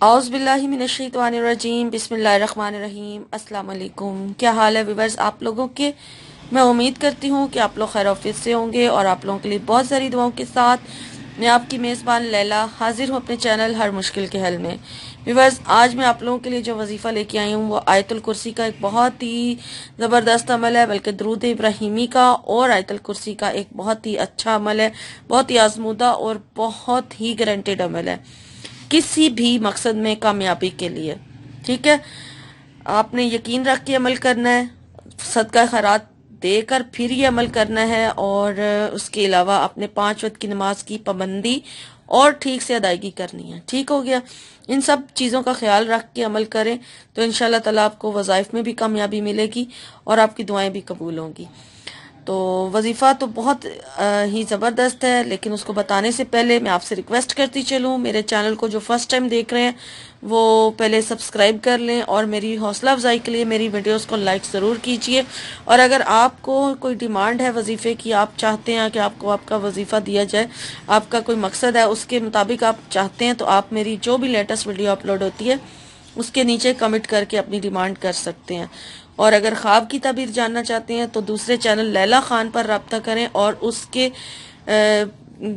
اعوذ باللہ من الشیطان الرجیم، بسم اللہ الرحمن الرحیم۔ السلام علیکم، کیا حال ہے ویورز آپ لوگوں کے؟ میں امید کرتی ہوں کہ آپ لوگ خیر وعافیت سے ہوں گے اور آپ لوگوں کے لیے بہت ساری دعاؤں کے ساتھ میں آپ کی میزبان لیلا حاضر ہوں اپنے چینل ہر مشکل کے حل میں۔ ویورز، آج میں آپ لوگوں کے لیے جو وظیفہ لے کے آئی ہوں وہ آیت الکرسی کا ایک بہت ہی زبردست عمل ہے، بلکہ درود ابراہیمی کا اور آیت الکرسی کا ایک بہت ہی اچھا عمل ہے، بہت ہی آزمودہ اور بہت ہی گارنٹیڈ عمل ہے کسی بھی مقصد میں کامیابی کے لیے۔ ٹھیک ہے، آپ نے یقین رکھ کے عمل کرنا ہے، صدقہ خیرات دے کر پھر یہ عمل کرنا ہے، اور اس کے علاوہ اپنے 5 وقت کی نماز کی پابندی اور ٹھیک سے ادائیگی کرنی ہے۔ ٹھیک ہو گیا، ان سب چیزوں کا خیال رکھ کے عمل کریں تو انشاءاللہ تعالیٰ آپ کو وظائف میں بھی کامیابی ملے گی اور آپ کی دعائیں بھی قبول ہوں گی۔ تو وظیفہ تو بہت ہی زبردست ہے، لیکن اس کو بتانے سے پہلے میں آپ سے ریکویسٹ کرتی چلوں، میرے چینل کو جو فرسٹ ٹائم دیکھ رہے ہیں وہ پہلے سبسکرائب کر لیں اور میری حوصلہ افزائی کے لیے میری ویڈیوز کو لائک ضرور کیجئے۔ اور اگر آپ کو کوئی ڈیمانڈ ہے وظیفے کی، آپ چاہتے ہیں کہ آپ کو آپ کا وظیفہ دیا جائے، آپ کا کوئی مقصد ہے اس کے مطابق آپ چاہتے ہیں، تو آپ میری جو بھی لیٹسٹ ویڈیو اپلوڈ ہوتی ہے اس کے نیچے کمنٹ کر کے اپنی ڈیمانڈ کر سکتے ہیں۔ اور اگر خواب کی تعبیر جاننا چاہتے ہیں تو دوسرے چینل لیلا خان پر رابطہ کریں اور اس کے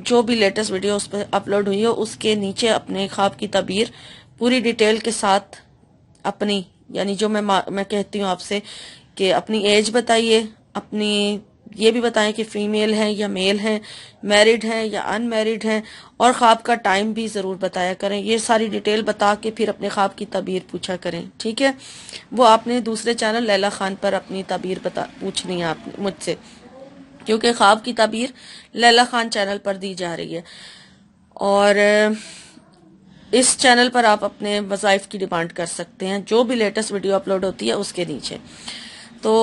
جو بھی لیٹسٹ ویڈیو اس پہ اپلوڈ ہوئی ہو اس کے نیچے اپنے خواب کی تعبیر پوری ڈیٹیل کے ساتھ اپنی، یعنی جو میں کہتی ہوں آپ سے کہ اپنی ایج بتائیے، اپنی یہ بھی بتائیں کہ فیمیل ہیں یا میل ہیں، میرڈ ہیں یا ان میرڈ ہیں، اور خواب کا ٹائم بھی ضرور بتایا کریں۔ یہ ساری ڈیٹیل بتا کے پھر اپنے خواب کی تعبیر پوچھا کریں۔ ٹھیک ہے، وہ آپ نے دوسرے چینل لیلا خان پر اپنی تعبیر پوچھنی ہے آپ مجھ سے، کیونکہ خواب کی تعبیر لیلا خان چینل پر دی جا رہی ہے، اور اس چینل پر آپ اپنے وظائف کی ڈیمانڈ کر سکتے ہیں جو بھی لیٹسٹ ویڈیو اپلوڈ ہوتی ہے اس کے نیچے۔ تو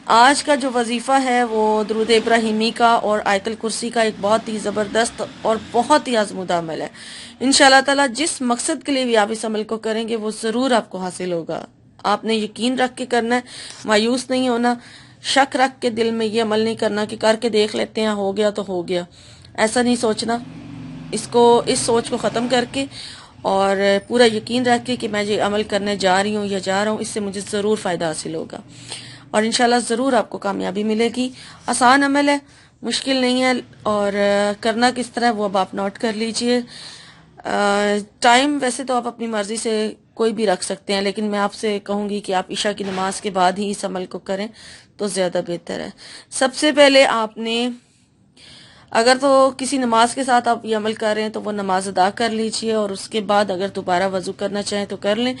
آج کا جو وظیفہ ہے وہ درود ابراہیمی کا اور آیت الکرسی کا ایک بہت ہی زبردست اور بہت ہی آزمودہ عمل ہے۔ انشاءاللہ تعالی جس مقصد کے لیے بھی آپ اس عمل کو کریں گے وہ ضرور آپ کو حاصل ہوگا۔ آپ نے یقین رکھ کے کرنا ہے، مایوس نہیں ہونا، شک رکھ کے دل میں یہ عمل نہیں کرنا کہ کر کے دیکھ لیتے ہیں ہو گیا تو ہو گیا، ایسا نہیں سوچنا۔ اس سوچ کو ختم کر کے اور پورا یقین رکھ کے کہ میں یہ عمل کرنے جا رہی ہوں یا جا رہا ہوں، اس سے مجھے ضرور فائدہ حاصل ہوگا اور انشاءاللہ ضرور آپ کو کامیابی ملے گی۔ آسان عمل ہے، مشکل نہیں ہے، اور کرنا کس طرح وہ اب آپ نوٹ کر لیجئے۔ ٹائم ویسے تو آپ اپنی مرضی سے کوئی بھی رکھ سکتے ہیں، لیکن میں آپ سے کہوں گی کہ آپ عشاء کی نماز کے بعد ہی اس عمل کو کریں تو زیادہ بہتر ہے۔ سب سے پہلے آپ نے، اگر تو کسی نماز کے ساتھ آپ یہ عمل کر رہے ہیں تو وہ نماز ادا کر لیجئے، اور اس کے بعد اگر دوبارہ وضو کرنا چاہیں تو کر لیں۔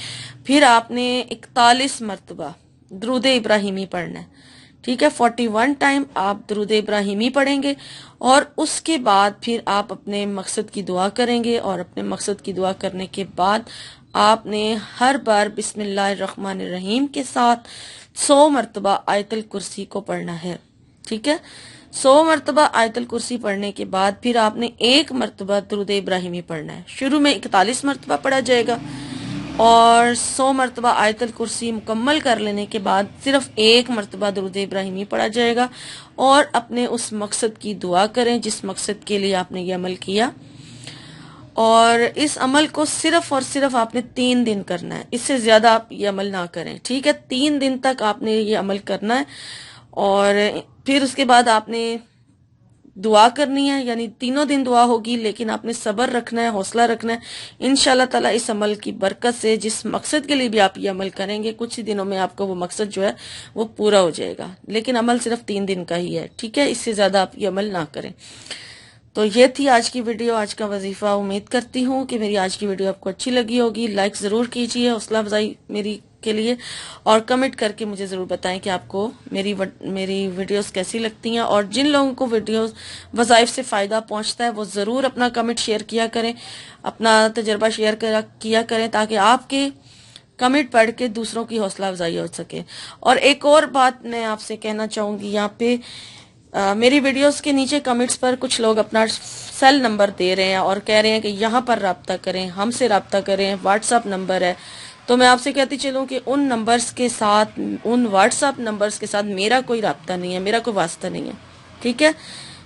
پھر آپ نے 41 مرتبہ درود ابراہیمی پڑھنا ہے۔ ٹھیک ہے، 41 ٹائم آپ درود ابراہیمی پڑھیں گے، اور اس کے بعد پھر آپ اپنے مقصد کی دعا کریں گے، اور اپنے مقصد کی دعا کرنے کے بعد آپ نے ہر بار بسم اللہ الرحمن الرحیم کے ساتھ 100 مرتبہ آیت الکرسی کو پڑھنا ہے۔ ٹھیک ہے، 100 مرتبہ آیت الکرسی پڑھنے کے بعد پھر آپ نے 1 مرتبہ درود ابراہیمی پڑھنا ہے۔ شروع میں 41 مرتبہ پڑھا جائے گا، اور 100 مرتبہ آیت الکرسی مکمل کر لینے کے بعد صرف 1 مرتبہ درود ابراہیمی پڑھا جائے گا، اور اپنے اس مقصد کی دعا کریں جس مقصد کے لیے آپ نے یہ عمل کیا۔ اور اس عمل کو صرف اور صرف آپ نے 3 دن کرنا ہے، اس سے زیادہ آپ یہ عمل نہ کریں۔ ٹھیک ہے، 3 دن تک آپ نے یہ عمل کرنا ہے، اور پھر اس کے بعد آپ نے دعا کرنی ہے، یعنی تینوں دن دعا ہوگی، لیکن آپ نے صبر رکھنا ہے، حوصلہ رکھنا ہے۔ انشاءاللہ تعالیٰ اس عمل کی برکت سے جس مقصد کے لیے بھی آپ یہ عمل کریں گے کچھ ہی دنوں میں آپ کو وہ مقصد جو ہے وہ پورا ہو جائے گا، لیکن عمل صرف 3 دن کا ہی ہے۔ ٹھیک ہے، اس سے زیادہ آپ یہ عمل نہ کریں۔ تو یہ تھی آج کی ویڈیو، آج کا وظیفہ۔ امید کرتی ہوں کہ میری آج کی ویڈیو آپ کو اچھی لگی ہوگی۔ لائک ضرور کیجئے حوصلہ افزائی میری کے لیے، اور کمنٹ کر کے مجھے ضرور بتائیں کہ آپ کو میری ویڈیوز کیسی لگتی ہیں، اور جن لوگوں کو ویڈیوز وظائف سے فائدہ پہنچتا ہے وہ ضرور اپنا کمنٹ شیئر کیا کریں، اپنا تجربہ شیئر کیا کریں، تاکہ آپ کے کمنٹ پڑھ کے دوسروں کی حوصلہ افزائی ہو سکے۔ اور ایک اور بات میں آپ سے کہنا چاہوں گی، یہاں پہ میری ویڈیوز کے نیچے کمنٹس پر کچھ لوگ اپنا سیل نمبر دے رہے ہیں اور کہہ رہے ہیں کہ یہاں پر رابطہ کریں، ہم سے رابطہ کریں، واٹس ایپ نمبر ہے۔ تو میں آپ سے کہتی چلوں کہ ان نمبرز کے ساتھ، ان واٹس ایپ نمبرز کے ساتھ میرا کوئی رابطہ نہیں ہے، میرا کوئی واسطہ نہیں ہے۔ ٹھیک ہے،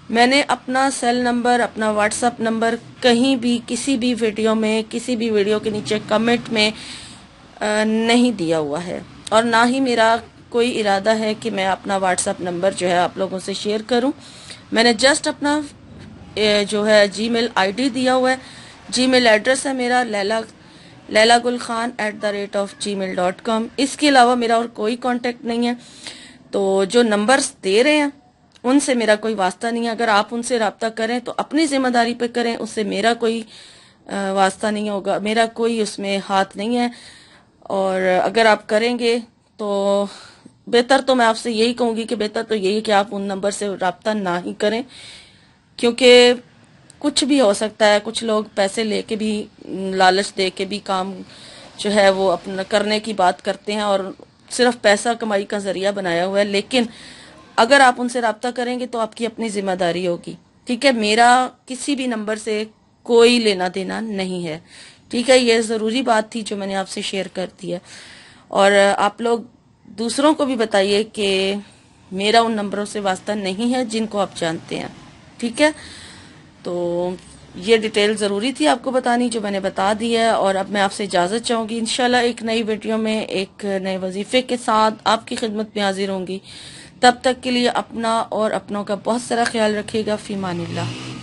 میں نے اپنا سیل نمبر، اپنا واٹس اپ نمبر کہیں بھی کسی بھی ویڈیو میں، کسی بھی ویڈیو کے نیچے کمنٹ میں نہیں دیا ہوا ہے، اور نہ ہی میرا کوئی ارادہ ہے کہ میں اپنا واٹس اپ نمبر جو ہے آپ لوگوں سے شیئر کروں۔ میں نے جسٹ اپنا جو ہے جی میل آئی ڈی دیا ہوا ہے، جی میل ایڈریس ہے میرا leilagulkhan@gmail.com۔ اس کے علاوہ میرا اور کوئی کانٹیکٹ نہیں ہے۔ تو جو نمبرز دے رہے ہیں ان سے میرا کوئی واسطہ نہیں ہے۔ اگر آپ ان سے رابطہ کریں تو اپنی ذمہ داری پہ کریں، اس سے میرا کوئی واسطہ نہیں ہوگا، میرا کوئی اس میں ہاتھ نہیں ہے۔ اور اگر آپ کریں گے تو بہتر تو میں آپ سے یہی کہوں گی کہ بہتر تو یہی کہ آپ ان نمبر سے رابطہ نہ ہی کریں، کیونکہ کچھ بھی ہو سکتا ہے۔ کچھ لوگ پیسے لے کے بھی، لالچ دے کے بھی کام جو ہے وہ اپنا کرنے کی بات کرتے ہیں اور صرف پیسہ کمائی کا ذریعہ بنایا ہوا ہے، لیکن اگر آپ ان سے رابطہ کریں گے تو آپ کی اپنی ذمہ داری ہوگی، ٹھیک ہے؟ میرا کسی بھی نمبر سے کوئی لینا دینا نہیں ہے، ٹھیک ہے؟ یہ ضروری بات تھی جو میں نے آپ سے شیئر کر دی ہے، اور آپ لوگ دوسروں کو بھی بتائیے کہ میرا ان نمبروں سے واسطہ نہیں ہے جن کو آپ جانتے ہیں، ٹھیک ہے؟ تو یہ ڈیٹیل ضروری تھی آپ کو بتانی، جو میں نے بتا دی ہے۔ اور اب میں آپ سے اجازت چاہوں گی، انشاءاللہ ایک نئی ویڈیو میں ایک نئے وظیفے کے ساتھ آپ کی خدمت میں حاضر ہوں گی۔ تب تک کے لیے اپنا اور اپنوں کا بہت سارا خیال رکھیے گا۔ فی امان اللہ۔